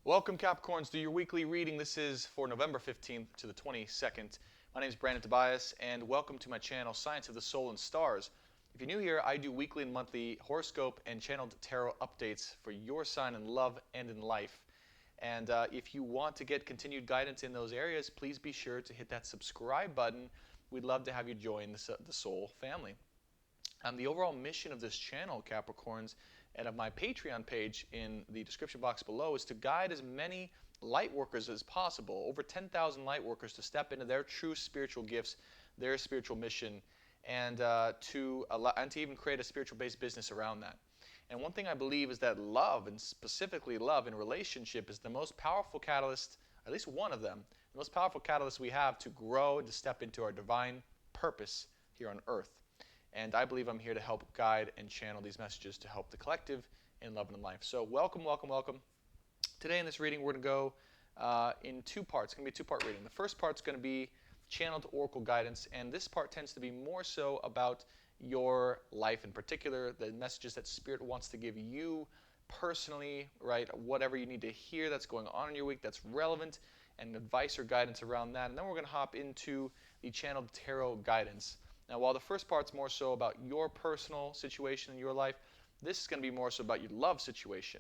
Welcome, Capricorns, to your weekly reading. This is for November 15th to the 22nd. My name is Brandon Tobias, and welcome to my channel, Science of the Soul and Stars. If you're new here, I do weekly and monthly horoscope and channeled tarot updates for your sign in love and in life. And if you want to get continued guidance in those areas, please be sure to hit that subscribe button. We'd love to have you join the Soul family. The overall mission of this channel, Capricorns, and of my Patreon page in the description box below is to guide as many light workers as possible, over 10,000 light workers, to step into their true spiritual gifts, their spiritual mission, and to even create a spiritual-based business around that. And one thing I believe is that love, and specifically love in relationship, is the most powerful catalyst, at least one of them, the most powerful catalyst we have to grow and to step into our divine purpose here on earth. And I believe I'm here to help guide and channel these messages to help the collective in love and in life. So welcome, welcome, welcome. Today in this reading, we're going to go in two parts. It's going to be a two-part reading. The first part's going to be channeled oracle guidance, and this part tends to be more so about your life in particular, the messages that Spirit wants to give you personally, right? Whatever you need to hear that's going on in your week that's relevant, and advice or guidance around that. And then we're going to hop into the channeled tarot guidance. Now, while the first part's more so about your personal situation in your life, this is going to be more so about your love situation.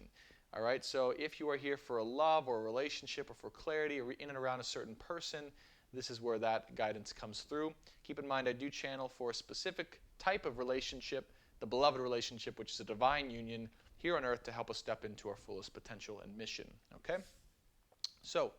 All right, so if you are here for a love or a relationship or for clarity or in and around a certain person, this is where that guidance comes through. Keep in mind, I do channel for a specific type of relationship, the beloved relationship, which is a divine union here on earth to help us step into our fullest potential and mission. Okay? So,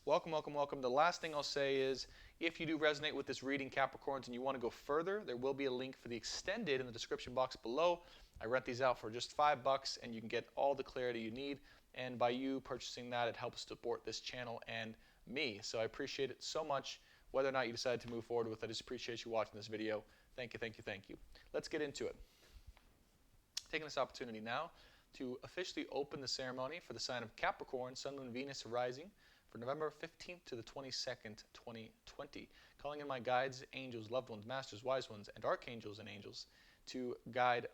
welcome, welcome, welcome. The last thing I'll say is, if you do resonate with this reading, Capricorns, and you want to go further, there will be a link for the extended in the description box below. I rent these out for just $5, and you can get all the clarity you need. And by you purchasing that, it helps support this channel and me. So I appreciate it so much. Whether or not you decide to move forward with it, I just appreciate you watching this video. Thank you, thank you, thank you. Let's get into it. Taking this opportunity now to officially open the ceremony for the sign of Capricorn, Sun, Moon, Venus, rising, for November 15th to the 22nd, 2020. Calling in my guides, angels, loved ones, masters, wise ones, and archangels and angels to guide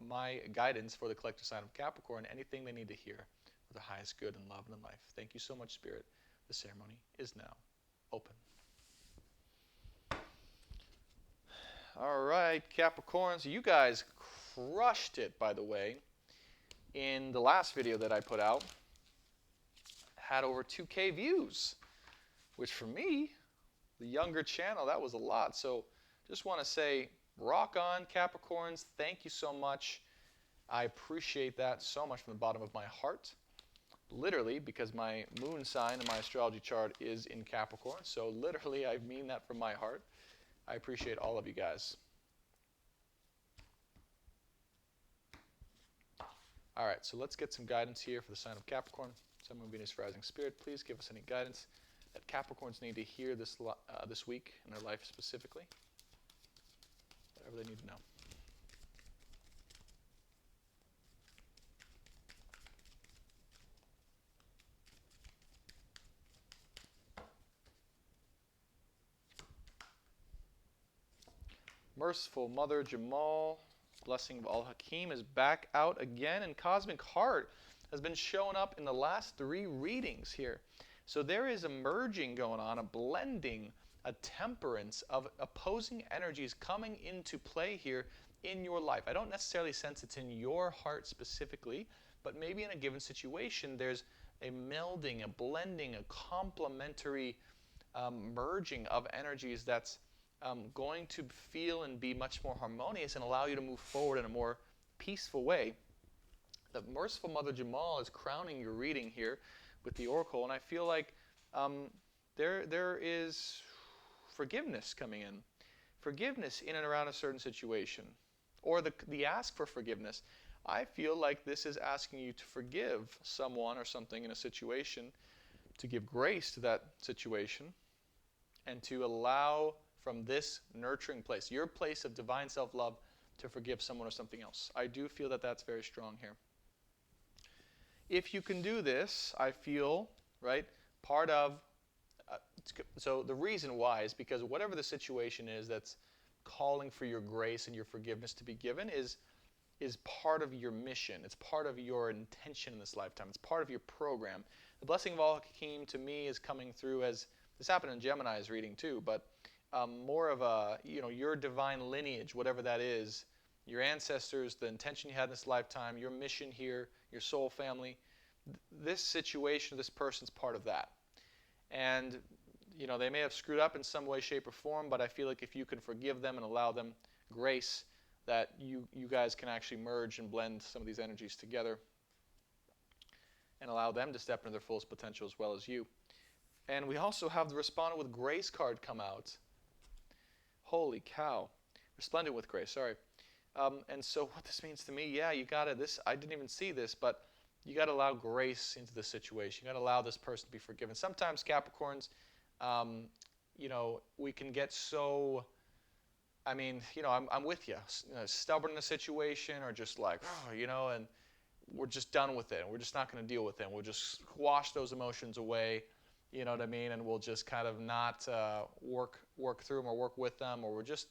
my guidance for the collective sign of Capricorn, anything they need to hear for the highest good in love and in life. Thank you so much, Spirit. The ceremony is now open. All right, Capricorns, you guys crushed it, by the way, in the last video that I put out. Had over 2K views, which for me, the younger channel, that was a lot. So just want to say, rock on, Capricorns. Thank you so much. I appreciate that so much from the bottom of my heart. Literally, because my moon sign in my astrology chart is in Capricorn. So literally, I mean that from my heart. I appreciate all of you guys. All right, so let's get some guidance here for the sign of Capricorn. Sun, Moon, Venus, rising. Spirit, please give us any guidance that Capricorns need to hear this week in their life specifically. Whatever they need to know. Merciful Mother Jamal, blessing of Al Hakim, is back out again, and Cosmic Heart has been showing up in the last 3 readings here. So there is a merging going on, a blending, a temperance of opposing energies coming into play here in your life. I don't necessarily sense it's in your heart specifically, but maybe in a given situation there's a melding, a blending, a complementary merging of energies that's going to feel and be much more harmonious and allow you to move forward in a more peaceful way. The Merciful Mother Jamal is crowning your reading here with the oracle, and I feel like there is forgiveness coming in. Forgiveness in and around a certain situation, or the ask for forgiveness. I feel like this is asking you to forgive someone or something in a situation, to give grace to that situation, and to allow from this nurturing place, your place of divine self-love, to forgive someone or something else. I do feel that that's very strong here. If you can do this, I feel, right, part of, so the reason why is because whatever the situation is that's calling for your grace and your forgiveness to be given is is part of your mission. It's part of your intention in this lifetime. It's part of your program. The blessing of all Hakim to me is coming through as, this happened in Gemini's reading too, but more of a, your divine lineage, whatever that is, your ancestors, the intention you had in this lifetime, your mission here, your soul family. This situation, this person's part of that. And, they may have screwed up in some way, shape, or form, but I feel like if you can forgive them and allow them grace, that you guys can actually merge and blend some of these energies together and allow them to step into their fullest potential as well as you. And we also have the Respondent with Grace card come out. Holy cow. Resplendent with Grace, sorry. And so what this means to me, yeah, you got to, I didn't even see this, but you got to allow grace into the situation. You got to allow this person to be forgiven. Sometimes Capricorns, we can get so, I'm with you, stubborn in a situation or just like, and we're just done with it. We're just not going to deal with it. We'll just squash those emotions away, you know what I mean? And we'll just kind of not work through them or work with them, or we're just,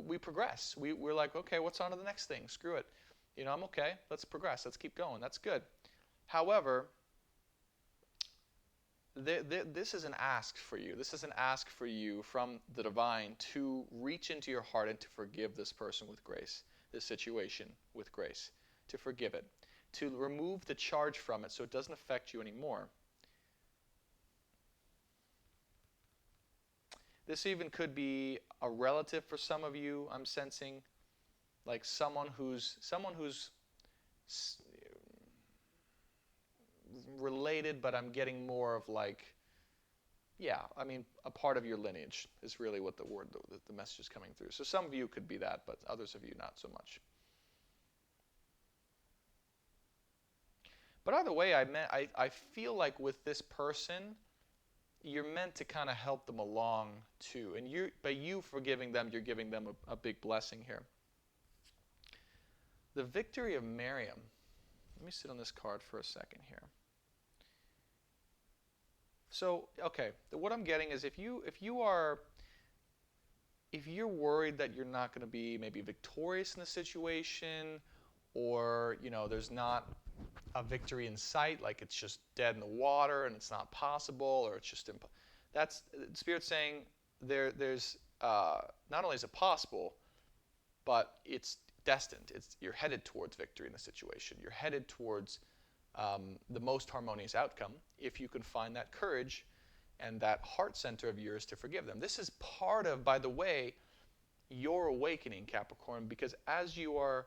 we progress. We're like, okay, what's on to the next thing? Screw it. I'm okay. Let's progress. Let's keep going. That's good. However, this is an ask for you. This is an ask for you from the divine to reach into your heart and to forgive this person with grace, this situation with grace, to forgive it, to remove the charge from it so it doesn't affect you anymore. This even could be a relative for some of you, I'm sensing, like someone who's related, but I'm getting more of like, a part of your lineage is really what the message is coming through. So some of you could be that, but others of you not so much. But either way, I feel like with this person, you're meant to kind of help them along too. And by you forgiving them, you're giving them a big blessing here. The victory of Miriam. Let me sit on this card for a second here. So, okay, what I'm getting is if you're worried that you're not going to be maybe victorious in the situation, or there's not a victory in sight, like it's just dead in the water and it's not possible, or it's just that's Spirit saying there's not only is it possible, but it's destined. You're headed towards victory in the situation. You're headed towards the most harmonious outcome if you can find that courage and that heart center of yours to forgive them. This is part of, by the way, your awakening, Capricorn, because as you are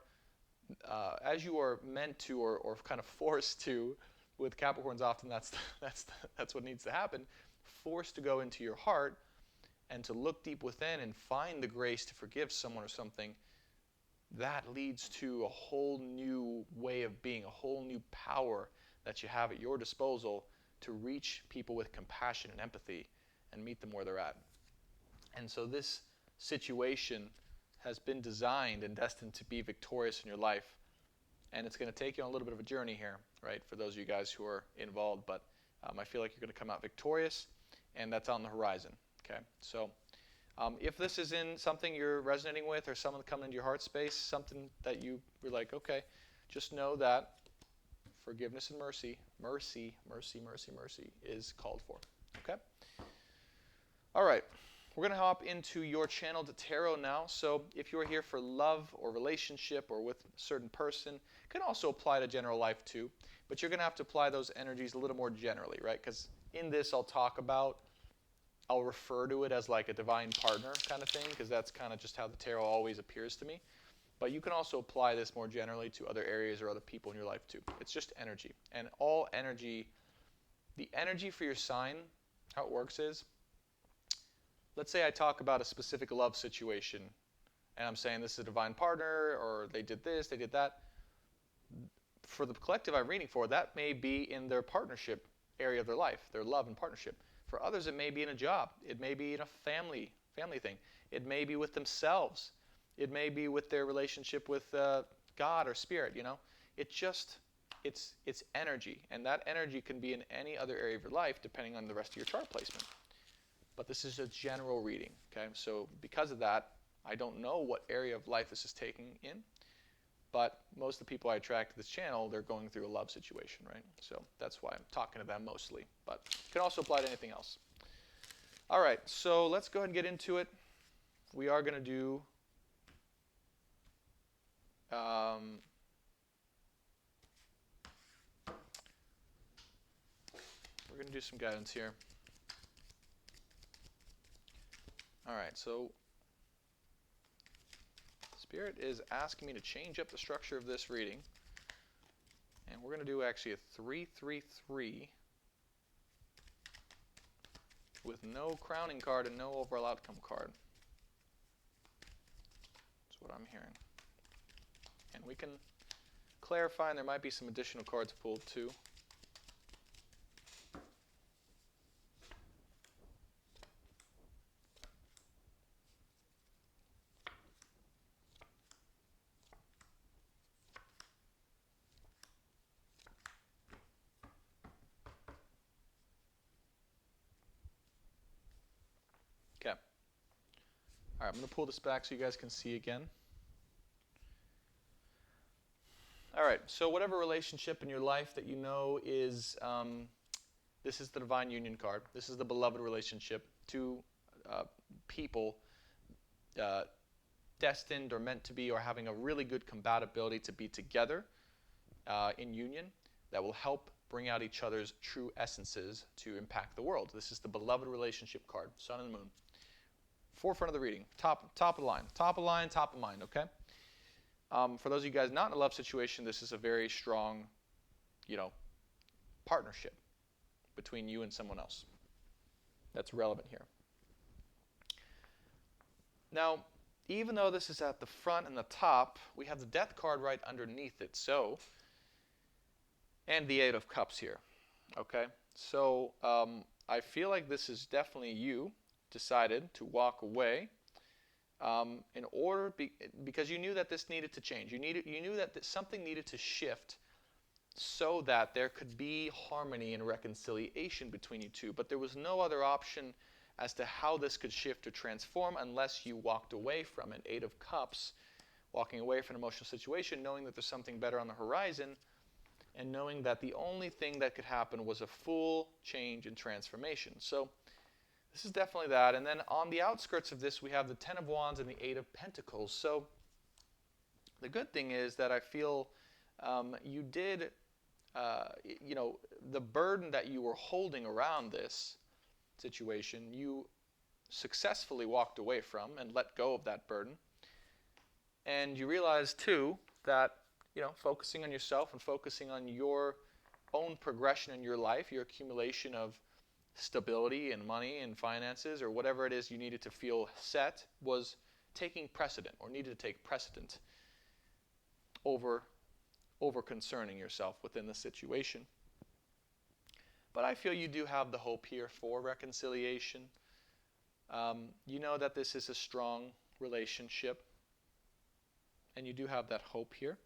meant to, or kind of forced to, with Capricorns often that's what needs to happen, forced to go into your heart and to look deep within and find the grace to forgive someone or something. That leads to a whole new way of being, a whole new power that you have at your disposal to reach people with compassion and empathy and meet them where they're at. And so this situation has been designed and destined to be victorious in your life. And it's going to take you on a little bit of a journey here, right, for those of you guys who are involved. But I feel like you're going to come out victorious, and that's on the horizon. Okay, so if this is in something you're resonating with, or someone coming into your heart space, something that you were like, okay, just know that forgiveness and mercy is called for. Okay? All right. We're going to hop into your channeled tarot now. So if you're here for love or relationship or with a certain person, it can also apply to general life too. But you're going to have to apply those energies a little more generally, right? Because in this I'll refer to it as like a divine partner kind of thing, because that's kind of just how the tarot always appears to me. But you can also apply this more generally to other areas or other people in your life too. It's just energy. And all energy, the energy for your sign, how it works is, let's say I talk about a specific love situation, and I'm saying this is a divine partner, or they did this, they did that. For the collective I'm reading for, that may be in their partnership area of their life, their love and partnership. For others, it may be in a job. It may be in a family thing. It may be with themselves. It may be with their relationship with God or spirit, It's energy, and that energy can be in any other area of your life depending on the rest of your chart placement. But this is a general reading, okay? So because of that, I don't know what area of life this is taking in, but most of the people I attract to this channel, they're going through a love situation, right? So that's why I'm talking to them mostly, but it can also apply to anything else. All right, so let's go ahead and get into it. We are going to do we're going to do some guidance here. All right, so Spirit is asking me to change up the structure of this reading. And we're going to do actually a 3-3-3 with no crowning card and no overall outcome card. That's what I'm hearing. And we can clarify, and there might be some additional cards pulled too. Okay. All right, I'm going to pull this back so you guys can see again. All right, so whatever relationship in your life that you know is, this is the Divine Union card. This is the beloved relationship. Two people destined or meant to be or having a really good compatibility to be together in union that will help bring out each other's true essences to impact the world. This is the beloved relationship card, Sun and Moon. Forefront of the reading, top of the line, top of line, top of mind, okay? For those of you guys not in a love situation, this is a very strong, partnership between you and someone else. That's relevant here. Now, even though this is at the front and the top, we have the Death card right underneath it. So, and the Eight of Cups here. Okay, so I feel like this is definitely you decided to walk away. In order, because you knew that this needed to change. You knew that something needed to shift so that there could be harmony and reconciliation between you two. But there was no other option as to how this could shift or transform unless you walked away from it. Eight of Cups, walking away from an emotional situation, knowing that there's something better on the horizon, and knowing that the only thing that could happen was a full change and transformation. So this is definitely that. And then on the outskirts of this, we have the Ten of Wands and the Eight of Pentacles. So the good thing is that I feel you did, the burden that you were holding around this situation, you successfully walked away from and let go of that burden. And you realized, too, that, focusing on yourself and focusing on your own progression in your life, your accumulation of stability and money and finances or whatever it is you needed to feel set was taking precedent or needed to take precedent over concerning yourself within the situation. But I feel you do have the hope here for reconciliation. You know that this is a strong relationship and you do have that hope here.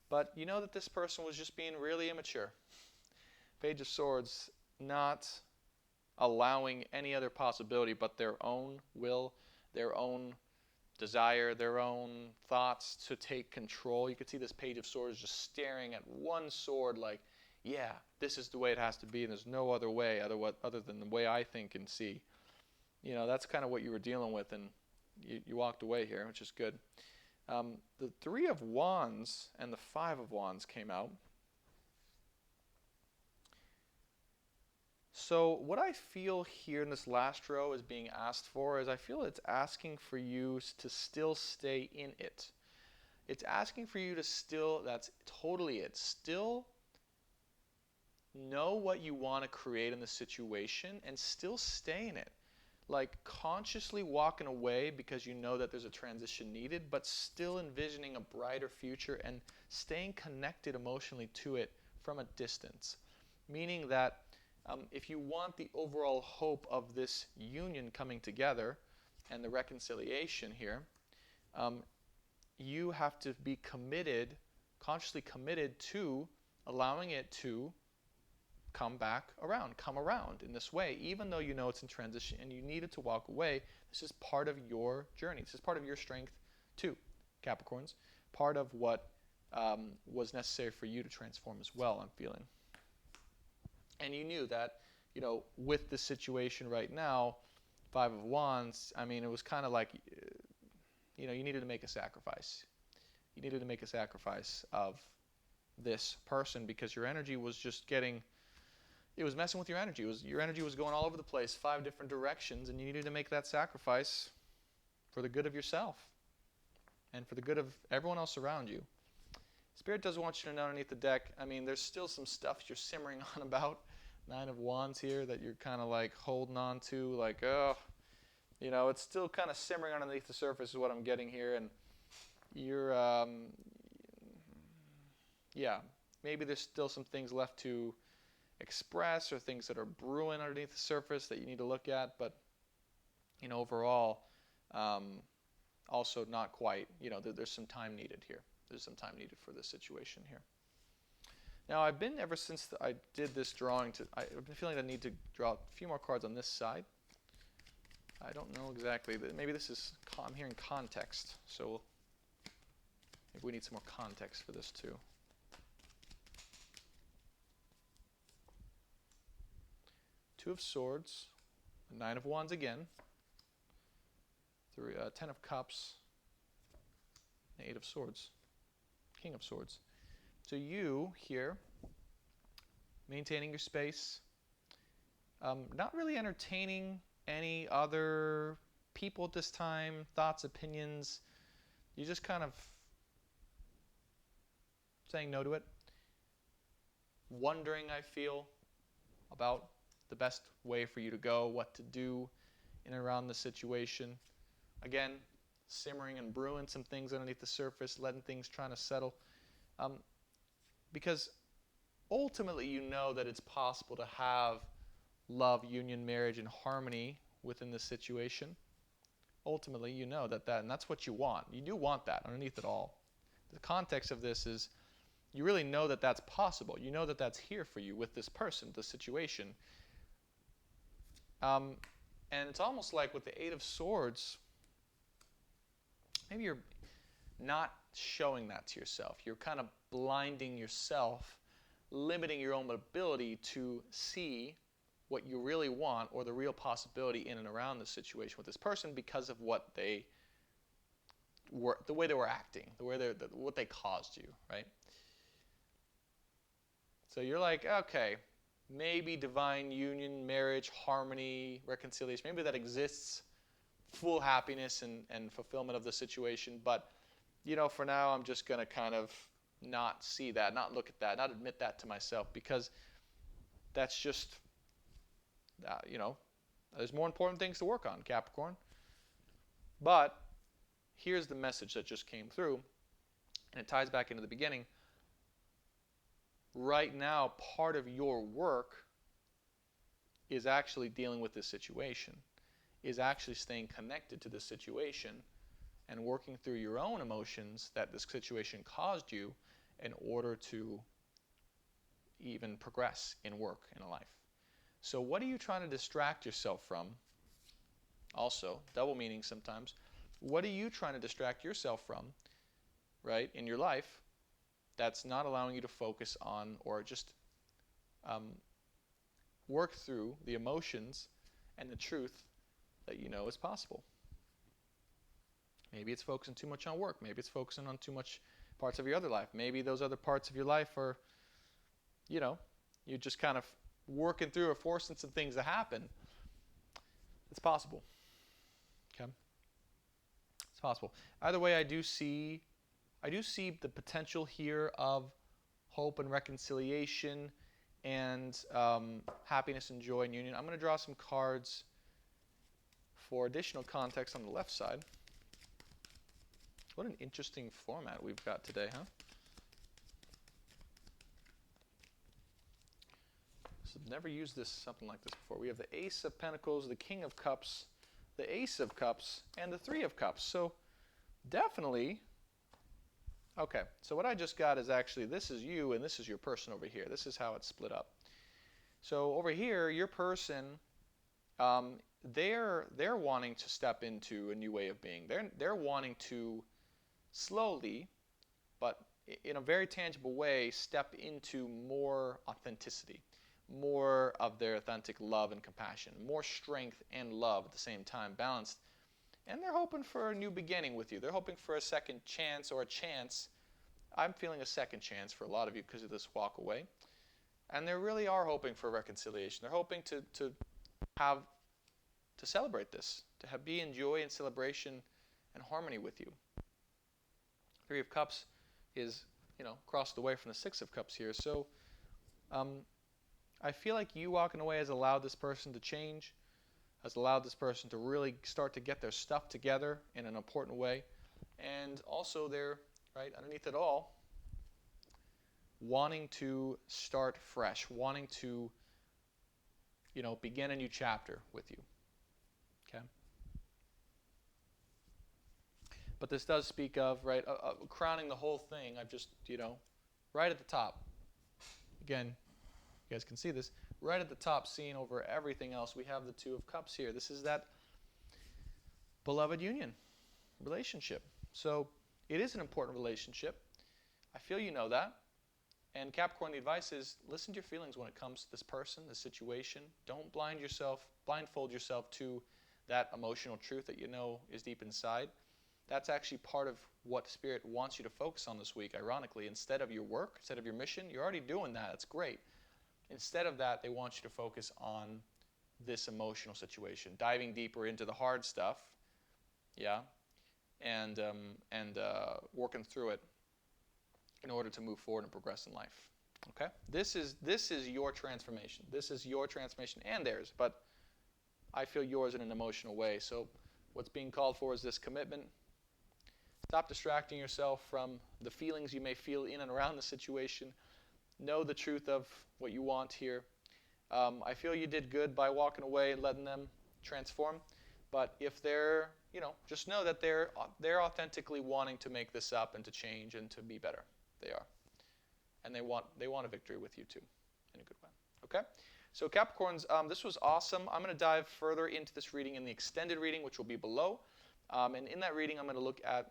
But you know that this person was just being really immature. Page of Swords, not allowing any other possibility but their own will, their own desire, their own thoughts to take control. You could see this Page of Swords just staring at one sword like, yeah, this is the way it has to be and there's no other way other than the way I think and see. That's kind of what you were dealing with, and you walked away here, which is good. The Three of Wands and the Five of Wands came out. So what I feel here in this last row is being asked for is I feel it's asking for you to still stay in it. It's asking for you to still, that's totally it, still know what you want to create in the situation and still stay in it. Like consciously walking away because you know that there's a transition needed, but still envisioning a brighter future and staying connected emotionally to it from a distance. Meaning that if you want the overall hope of this union coming together and the reconciliation here, you have to be committed, consciously committed to allowing it to come around in this way, even though you know it's in transition and you needed to walk away. This is part of your journey. This is part of your strength too, Capricorns. Part of what was necessary for you to transform as well, I'm feeling. And you knew that, with the situation right now, Five of Wands, I mean, it was kind of like, you needed to make a sacrifice. You needed to make a sacrifice of this person because your energy was just it was messing with your energy. Your energy was going all over the place, 5 different directions, and you needed to make that sacrifice for the good of yourself and for the good of everyone else around you. Spirit doesn't want you to know underneath the deck, I mean, there's still some stuff you're simmering on about. 9 of Wands here that you're kind of like holding on to, like, oh, it's still kind of simmering underneath the surface is what I'm getting here. And you're, maybe there's still some things left to express or things that are brewing underneath the surface that you need to look at. But, overall, also not quite, there's some time needed here. There's some time needed for this situation here. Now, I've been, ever since I did this drawing, I've been feeling I need to draw a few more cards on this side. I don't know exactly. Maybe this is, I'm hearing context. So maybe we need some more context for this too. Two of Swords, 9 of Wands again, 10 of Cups, 8 of Swords, King of Swords. So you here, maintaining your space, not really entertaining any other people at this time, thoughts, opinions. You're just kind of saying no to it. Wondering, I feel, about the best way for you to go, what to do in and around the situation. Again, simmering and brewing some things underneath the surface, letting things trying to settle. Because ultimately you know that it's possible to have love, union, marriage, and harmony within this situation. Ultimately you know that, and that's what you want. You do want that underneath it all. The context of this is you really know that that's possible. You know that that's here for you with this person, the situation. And it's almost like with the 8 of Swords, maybe you're not showing that to yourself. You're kind of blinding yourself, limiting your own ability to see what you really want or the real possibility in and around the situation with this person because of what they were, the way they were acting, what they caused you, right? So you're like, okay, maybe divine union, marriage, harmony, reconciliation, maybe that exists, full happiness and fulfillment of the situation, but for now I'm just going to kind of not see that, not look at that, not admit that to myself, because that's just, there's more important things to work on, Capricorn. But here's the message that just came through, and it ties back into the beginning. Right now, part of your work is actually dealing with this situation, is actually staying connected to this situation and working through your own emotions that this situation caused you in order to even progress in work, in life. So what are you trying to distract yourself from? Also, double meaning sometimes. What are you trying to distract yourself from, right, in your life that's not allowing you to focus on or just work through the emotions and the truth that you know is possible? Maybe it's focusing too much on work. Maybe it's focusing on too much parts of your other life. Maybe those other parts of your life are, you're just kind of working through or forcing some things to happen. It's possible. Okay? It's possible. Either way, I do see the potential here of hope and reconciliation and happiness and joy and union. I'm going to draw some cards for additional context on the left side. What an interesting format we've got today, huh? So I've never used something like this before. We have the Ace of Pentacles, the King of Cups, the Ace of Cups, and the 3 of Cups. So definitely, okay, so what I just got is actually, this is you and this is your person over here. This is how it's split up. So over here, your person, they're wanting to step into a new way of being. They're wanting to slowly, but in a very tangible way, step into more authenticity, more of their authentic love and compassion, more strength and love at the same time, balanced. And they're hoping for a new beginning with you. They're hoping for a second chance or a chance. I'm feeling a second chance for a lot of you because of this walk away. And they really are hoping for reconciliation. They're hoping to celebrate this, to be in joy and celebration and harmony with you. Three of Cups is, across the way from the Six of Cups here. So I feel like you walking away has allowed this person to change, has allowed this person to really start to get their stuff together in an important way. And also they're, right, underneath it all, wanting to start fresh, wanting to, begin a new chapter with you. Okay? But this does speak of, right, crowning the whole thing. I've just, right at the top. Again, you guys can see this. Right at the top, seeing over everything else, we have the Two of Cups here. This is that beloved union, relationship. So it is an important relationship. I feel you know that. And Capricorn, the advice is listen to your feelings when it comes to this person, this situation. Don't blindfold yourself to that emotional truth that you know is deep inside. That's actually part of what Spirit wants you to focus on this week, ironically. Instead of your work, instead of your mission, you're already doing that. That's great. Instead of that, they want you to focus on this emotional situation, diving deeper into the hard stuff, yeah, and working through it in order to move forward and progress in life. Okay? This is your transformation. This is your transformation and theirs, but I feel yours in an emotional way. So what's being called for is this commitment. Stop distracting yourself from the feelings you may feel in and around the situation. Know the truth of what you want here. I feel you did good by walking away and letting them transform. But if they're, just know that they're authentically wanting to make this up and to change and to be better. They are. And they want a victory with you too, in a good way. Okay? So Capricorns, this was awesome. I'm going to dive further into this reading in the extended reading, which will be below. And in that reading, I'm going to look at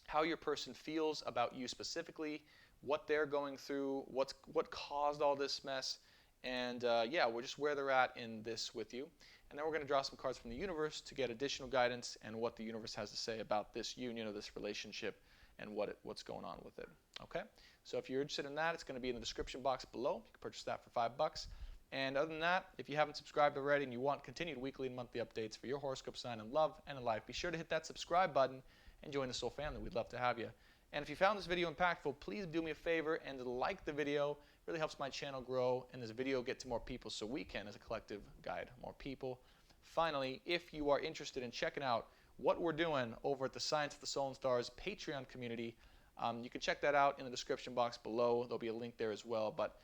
how your person feels about you specifically, what they're going through, what caused all this mess, and we're just where they're at in this with you. And then we're going to draw some cards from the universe to get additional guidance and what the universe has to say about this union or this relationship and what's going on with it. Okay? So if you're interested in that, it's going to be in the description box below. You can purchase that for $5. And other than that, if you haven't subscribed already and you want continued weekly and monthly updates for your horoscope sign in love and in life, be sure to hit that subscribe button and join the Soul family. We'd love to have you. And if you found this video impactful, please do me a favor and like the video. It really helps my channel grow and this video get to more people so we can, as a collective, guide more people. Finally, if you are interested in checking out what we're doing over at the Science of the Soul and Stars Patreon community, you can check that out in the description box below. There'll be a link there as well. But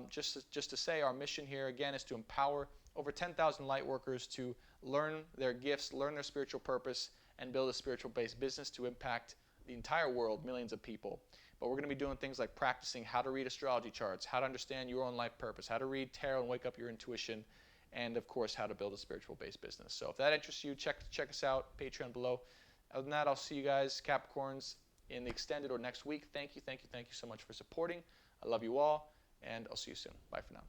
just to say, our mission here, again, is to empower over 10,000 light workers to learn their gifts, learn their spiritual purpose, and build a spiritual-based business to impact the entire world, millions of people. But we're going to be doing things like practicing how to read astrology charts, how to understand your own life purpose, how to read tarot and wake up your intuition, and of course, how to build a spiritual-based business. So if that interests you, check us out, Patreon below. Other than that, I'll see you guys, Capricorns, in the extended or next week. Thank you so much for supporting. I love you all, and I'll see you soon. Bye for now.